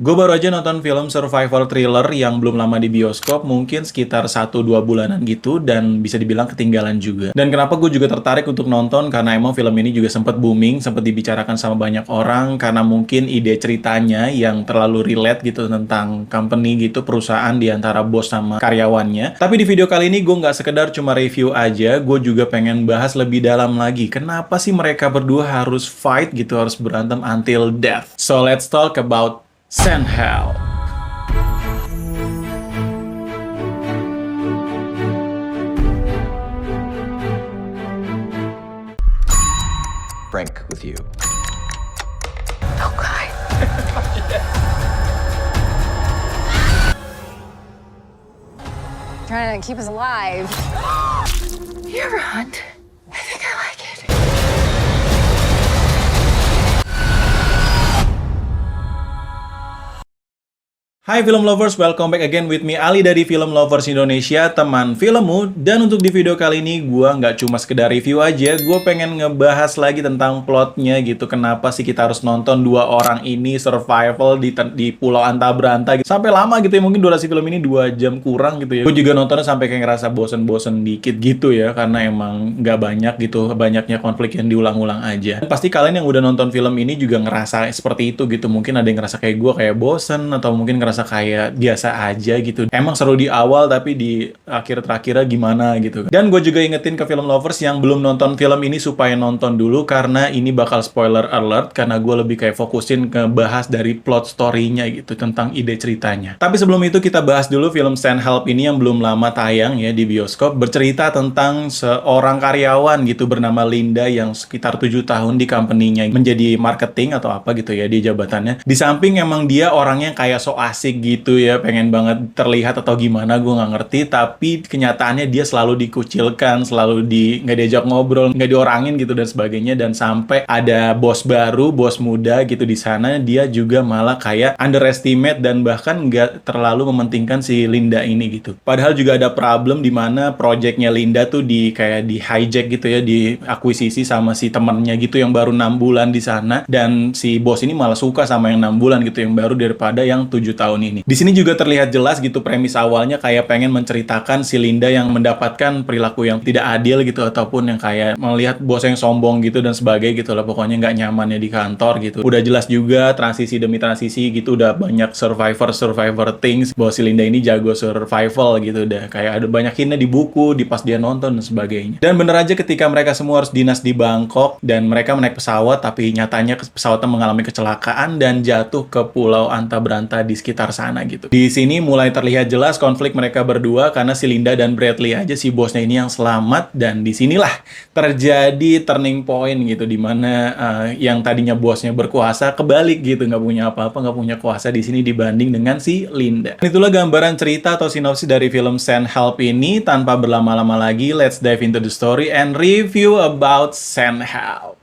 Gue baru aja nonton film survival thriller yang belum lama di bioskop, mungkin sekitar 1-2 bulanan gitu, dan bisa dibilang ketinggalan juga. Dan kenapa gue juga tertarik untuk nonton, karena emang film ini juga sempat booming, sempat dibicarakan sama banyak orang, karena mungkin ide ceritanya yang terlalu relate gitu tentang company gitu, perusahaan di antara bos sama karyawannya. Tapi di video kali ini gue nggak sekedar cuma review aja, gue juga pengen bahas lebih dalam lagi. Kenapa sih mereka berdua harus fight gitu, harus berantem until death? So let's talk about Sandhell. Frank with you. Oh, God. Trying to keep us alive. You ever hunt? I think I like it. Hai film lovers, welcome back again with me Ali dari Film Lovers Indonesia, teman filmmu. Dan untuk di video kali ini, gue nggak cuma sekedar review aja, gue pengen ngebahas lagi tentang plotnya gitu. Kenapa sih kita harus nonton dua orang ini survival di Pulau Anta Beranta gitu. Sampai lama gitu ya, mungkin durasi film ini 2 jam kurang gitu ya. Gue juga nontonnya sampai kayak ngerasa bosen-bosen dikit gitu ya, karena emang nggak banyak gitu, banyaknya konflik yang diulang-ulang aja. Dan pasti kalian yang udah nonton film ini juga ngerasa seperti itu gitu. Mungkin ada yang ngerasa kayak gue, kayak bosen, atau mungkin ngerasa kayak biasa aja gitu. Emang seru di awal, tapi di akhir terakhirnya gimana gitu. Dan gue juga ingetin ke film lovers yang belum nonton film ini supaya nonton dulu, karena ini bakal spoiler alert, karena gue lebih kayak fokusin ke bahas dari plot story-nya gitu, tentang ide ceritanya. Tapi sebelum itu kita bahas dulu film Sandhell ini yang belum lama tayang ya di bioskop, bercerita tentang seorang karyawan gitu bernama Linda yang sekitar 7 tahun di company-nya menjadi marketing atau apa gitu ya di jabatannya. Di samping emang dia orangnya kayak so asik gitu ya, pengen banget terlihat atau gimana gue nggak ngerti, tapi kenyataannya dia selalu dikucilkan, selalu nggak diajak ngobrol, nggak diorangin gitu dan sebagainya. Dan sampai ada bos baru, bos muda gitu di sana, dia juga malah kayak underestimate dan bahkan nggak terlalu mementingkan si Linda ini gitu. Padahal juga ada problem di mana projectnya Linda tuh kayak di hijack gitu ya, diakuisisi sama si temennya gitu yang baru 6 bulan di sana, dan si bos ini malah suka sama yang 6 bulan gitu yang baru daripada yang 7 tahun ini. Di sini juga terlihat jelas gitu premis awalnya kayak pengen menceritakan si Linda yang mendapatkan perilaku yang tidak adil gitu, ataupun yang kayak melihat bos yang sombong gitu dan sebagainya gitu lah, pokoknya nggak nyamannya di kantor gitu. Udah jelas juga transisi demi transisi gitu, udah banyak survivor things bahwa si Linda ini jago survival gitu, udah kayak ada banyak hintnya di buku, di pas dia nonton dan sebagainya. Dan bener aja ketika mereka semua harus dinas di Bangkok dan mereka naik pesawat, tapi nyatanya pesawatnya mengalami kecelakaan dan jatuh ke Pulau Anta Beranta di sekitar sana gitu. Di sini mulai terlihat jelas konflik mereka berdua, karena si Linda dan Bradley aja si bosnya ini yang selamat. Dan disinilah terjadi turning point gitu, dimana yang tadinya bosnya berkuasa kebalik gitu, nggak punya apa-apa, nggak punya kuasa di sini dibanding dengan si Linda. Dan itulah gambaran cerita atau sinopsis dari film Sandhell ini. Tanpa berlama-lama lagi, let's dive into the story and review about Sandhell.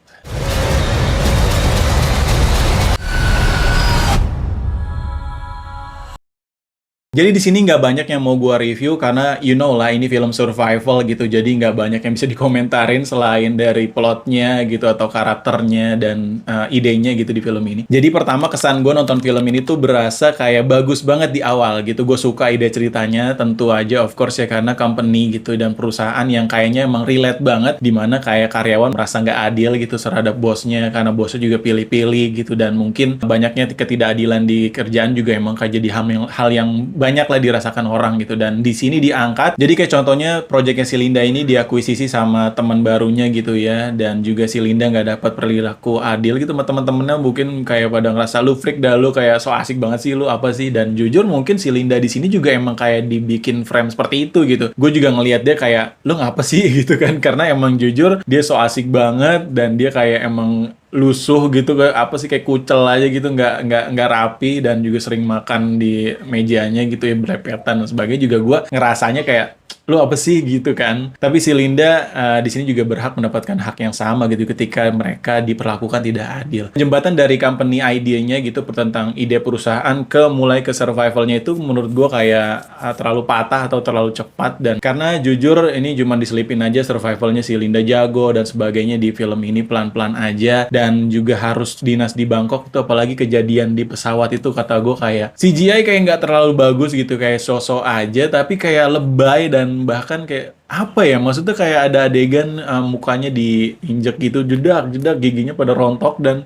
Jadi di sini nggak banyak yang mau gua review, karena you know lah ini film survival gitu, jadi nggak banyak yang bisa dikomentarin selain dari plotnya gitu atau karakternya dan idenya gitu di film ini. Jadi pertama kesan gue nonton film ini tuh berasa kayak bagus banget di awal gitu. Gue suka ide ceritanya, tentu aja of course ya, karena company gitu dan perusahaan yang kayaknya emang relate banget, dimana kayak karyawan merasa nggak adil gitu terhadap bosnya, karena bosnya juga pilih-pilih gitu, dan mungkin banyaknya ketidakadilan di kerjaan juga emang kayak jadi hal yang banyak lah dirasakan orang gitu. Dan di sini diangkat, jadi kayak contohnya proyeknya si Linda ini diakuisisi sama teman barunya gitu ya, dan juga si Linda nggak dapat perilaku adil gitu sama teman-temannya, mungkin kayak pada ngerasa lu freak dah, lu kayak so asik banget sih, lu apa sih. Dan jujur mungkin si Linda di sini juga emang kayak dibikin frame seperti itu gitu. Gue juga ngelihat dia kayak lu ngapa sih gitu kan, karena emang jujur dia so asik banget dan dia kayak emang lusuh gitu, kayak apa sih, kayak kucel aja gitu, nggak rapi, dan juga sering makan di mejanya gitu ya, belepetan dan sebagainya. Juga gue ngerasanya kayak lu apa sih gitu kan. Tapi si Linda di sini juga berhak mendapatkan hak yang sama gitu ketika mereka diperlakukan tidak adil. Jembatan dari company idenya gitu tentang ide perusahaan mulai ke survivalnya itu menurut gue kayak terlalu patah atau terlalu cepat. Dan karena jujur ini cuma diselipin aja survivalnya si Linda jago dan sebagainya di film ini pelan-pelan aja, dan juga harus dinas di Bangkok itu, apalagi kejadian di pesawat itu kata gue kayak CGI kayak nggak terlalu bagus gitu, kayak sosok aja tapi kayak lebay. Dan bahkan kayak apa ya, maksudnya kayak ada adegan mukanya diinjek gitu, jedak giginya pada rontok, dan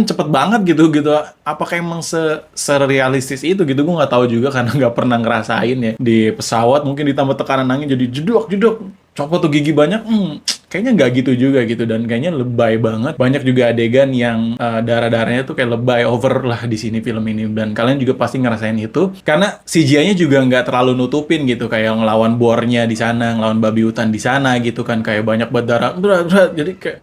cepet banget gitu apakah emang serealistis itu gitu, gue nggak tahu juga karena nggak pernah ngerasain ya di pesawat. Mungkin ditambah tekanan angin jadi jedok copot tuh gigi banyak. Kayaknya nggak gitu juga gitu, dan kayaknya lebay banget. Banyak juga adegan yang darah-darahnya tuh kayak lebay over lah di sini film ini, dan kalian juga pasti ngerasain itu karena CGI-nya juga nggak terlalu nutupin gitu, kayak ngelawan boarnya di sana, ngelawan babi hutan di sana gitu kan, kayak banyak berdarah, jadi kayak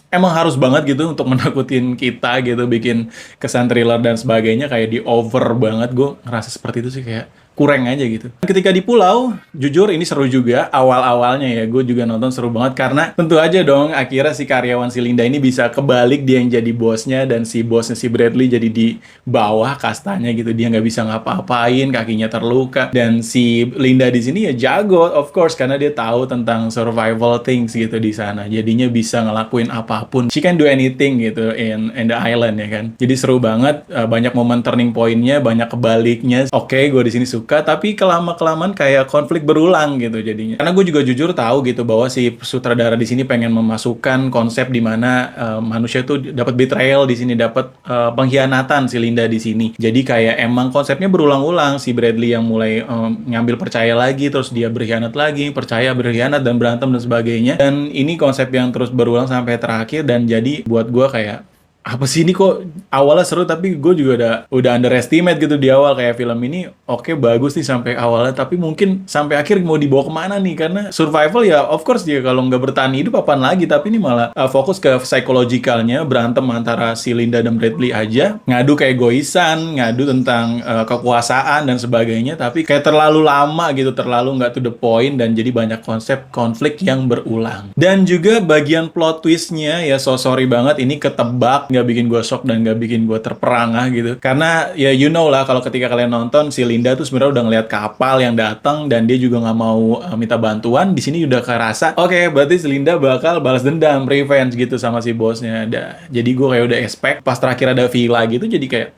emang harus banget gitu untuk menakutin kita gitu, bikin kesan thriller dan sebagainya kayak di over banget. Gue ngerasa seperti itu sih, kayak kurang aja gitu. Ketika di pulau, jujur ini seru juga awal-awalnya ya. Gue juga nonton seru banget karena tentu aja dong akhirnya si karyawan si Linda ini bisa kebalik, dia yang jadi bosnya dan si bosnya si Bradley jadi di bawah kastanya gitu. Dia nggak bisa ngapa-apain, kakinya terluka, dan si Linda di sini ya jago of course karena dia tahu tentang survival things gitu di sana. Jadinya bisa ngelakuin apapun. She can do anything gitu in the island ya kan. Jadi seru banget, banyak momen turning point-nya, banyak kebaliknya. Oke, gue di sini suka, tapi kelama-kelamaan kayak konflik berulang gitu jadinya. Karena gue juga jujur tahu gitu bahwa si sutradara di sini pengen memasukkan konsep di mana manusia itu dapat betrayal di sini, dapat pengkhianatan si Linda di sini. Jadi kayak emang konsepnya berulang-ulang, si Bradley yang mulai ngambil percaya lagi, terus dia berkhianat lagi, percaya berkhianat dan berantem dan sebagainya. Dan ini konsep yang terus berulang sampai terakhir, dan jadi buat gue kayak apa sih ini, kok awalnya seru tapi gue juga udah underestimate gitu di awal, kayak film ini oke, bagus nih sampai awalnya, tapi mungkin sampai akhir mau dibawa kemana nih, karena survival ya of course dia kalau nggak bertahan hidup apaan lagi, tapi ini malah fokus ke psychological-nya, berantem antara si Linda dan Bradley aja, ngadu keegoisan, ngadu tentang kekuasaan dan sebagainya, tapi kayak terlalu lama gitu, terlalu nggak to the point, dan jadi banyak konsep konflik yang berulang. Dan juga bagian plot twist-nya ya sorry banget, ini ketebak, nggak bikin gue shock dan nggak bikin gue terperangah gitu. Karena ya you know lah, kalau ketika kalian nonton si Linda tuh sebenarnya udah ngeliat kapal yang datang dan dia juga nggak mau minta bantuan. Di sini udah kerasa, oke, berarti si Linda bakal balas dendam, revenge gitu sama si bosnya. Jadi gue kayak udah expect, pas terakhir ada villa gitu, jadi kayak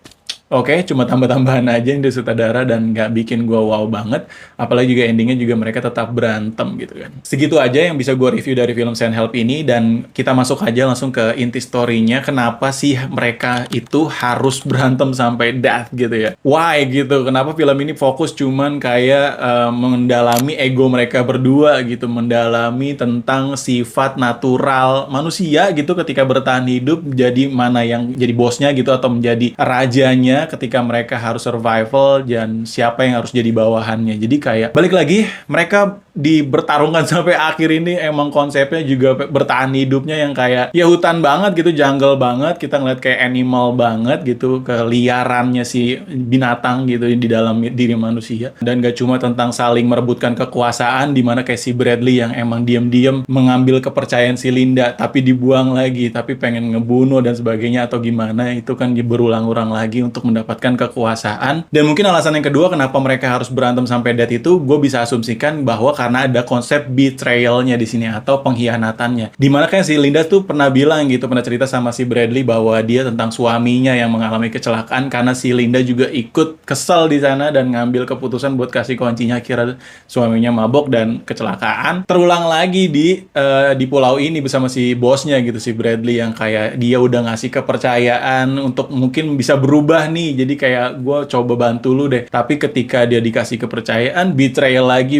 oke, cuma tambah-tambahan aja yang sutradara dan nggak bikin gue wow banget. Apalagi juga endingnya juga mereka tetap berantem gitu kan. Segitu aja yang bisa gue review dari film Send Help ini, dan kita masuk aja langsung ke inti story-nya. Kenapa sih mereka itu harus berantem sampai death gitu ya? Why gitu? Kenapa film ini fokus cuman kayak mendalami ego mereka berdua gitu, mendalami tentang sifat natural manusia gitu ketika bertahan hidup, jadi mana yang jadi bosnya gitu atau menjadi rajanya ketika mereka harus survival, dan siapa yang harus jadi bawahannya. Jadi kayak balik lagi, mereka dibertarungkan sampai akhir ini emang konsepnya juga bertahan hidupnya yang kayak ya hutan banget gitu, jungle banget, kita ngeliat kayak animal banget gitu, keliarannya si binatang gitu di dalam diri manusia. Dan gak cuma tentang saling merebutkan kekuasaan, dimana kayak si Bradley yang emang diam-diam mengambil kepercayaan si Linda tapi dibuang lagi, tapi pengen ngebunuh dan sebagainya atau gimana, itu kan berulang-ulang lagi untuk mendapatkan kekuasaan. Dan mungkin alasan yang kedua kenapa mereka harus berantem sampai death itu, gue bisa asumsikan bahwa karena ada konsep betrayal-nya di sini atau pengkhianatannya. Dimana kan si Linda tuh pernah bilang gitu, pernah cerita sama si Bradley bahwa dia tentang suaminya yang mengalami kecelakaan karena si Linda juga ikut kesel di sana dan ngambil keputusan buat kasih kuncinya, kira suaminya mabok dan kecelakaan. Terulang lagi di pulau ini bersama si bosnya gitu, si Bradley yang kayak dia udah ngasih kepercayaan untuk mungkin bisa berubah nih, jadi kayak gue coba bantu lu deh, tapi ketika dia dikasih kepercayaan, betrayal lagi,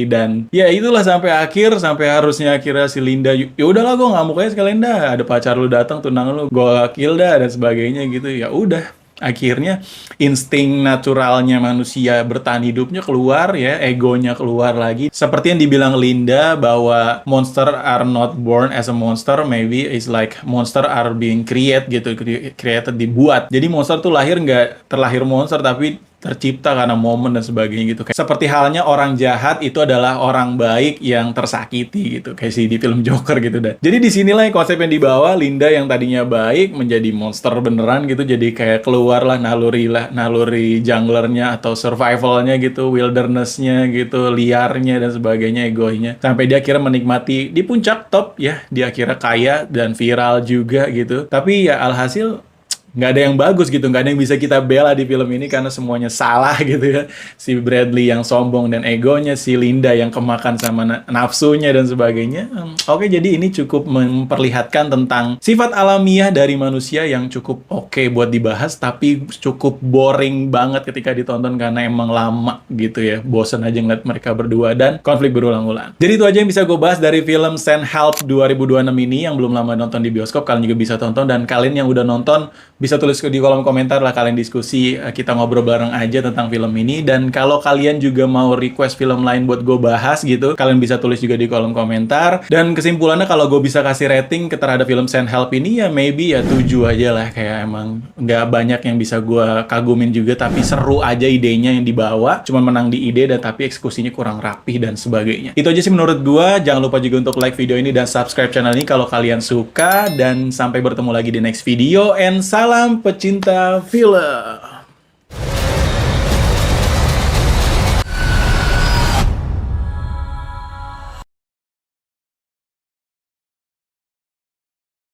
dan ya itulah sampai akhir, sampai harusnya akhirnya si Linda ya udahlah gue ngamuk aja sekalian dah, ada pacar lu datang, tunangan lu gue kill dah dan sebagainya gitu. Ya udah, akhirnya insting naturalnya manusia bertahan hidupnya keluar ya, egonya keluar lagi. Seperti yang dibilang Linda bahwa monster are not born as a monster, maybe it's like monster are being created gitu, created, dibuat. Jadi monster tuh lahir nggak terlahir monster, tapi tercipta karena momen dan sebagainya gitu. Kayak seperti halnya orang jahat itu adalah orang baik yang tersakiti gitu, kayak di film Joker gitu dah. Jadi disinilah yang konsep yang dibawa, Linda yang tadinya baik menjadi monster beneran gitu, jadi kayak keluarlah naluri junglernya atau survivalnya gitu, wildernessnya gitu, liarnya dan sebagainya, egonya, sampai dia akhirnya menikmati di puncak top ya, dia akhirnya kaya dan viral juga gitu. Tapi ya alhasil nggak ada yang bagus gitu, nggak ada yang bisa kita bela di film ini karena semuanya salah gitu ya. Si Bradley yang sombong dan egonya, si Linda yang kemakan sama nafsunya dan sebagainya. Oke, jadi ini cukup memperlihatkan tentang sifat alamiah dari manusia yang cukup oke buat dibahas, tapi cukup boring banget ketika ditonton karena emang lama gitu ya. Bosen aja ngeliat mereka berdua dan konflik berulang-ulang. Jadi itu aja yang bisa gue bahas dari film Send Help 2026 ini. Yang belum lama nonton di bioskop, kalian juga bisa tonton, dan kalian yang udah nonton bisa tulis di kolom komentar lah, kalian diskusi, kita ngobrol bareng aja tentang film ini. Dan kalau kalian juga mau request film lain buat gue bahas gitu, kalian bisa tulis juga di kolom komentar. Dan kesimpulannya kalau gue bisa kasih rating terhadap film Send Help ini ya maybe ya 7 aja lah. Kayak emang nggak banyak yang bisa gue kagumin juga, tapi seru aja idenya yang dibawa, cuman menang di ide dan tapi eksekusinya kurang rapih dan sebagainya. Itu aja sih menurut gue. Jangan lupa juga untuk like video ini dan subscribe channel ini kalau kalian suka, dan sampai bertemu lagi di next video, and salam pecinta film.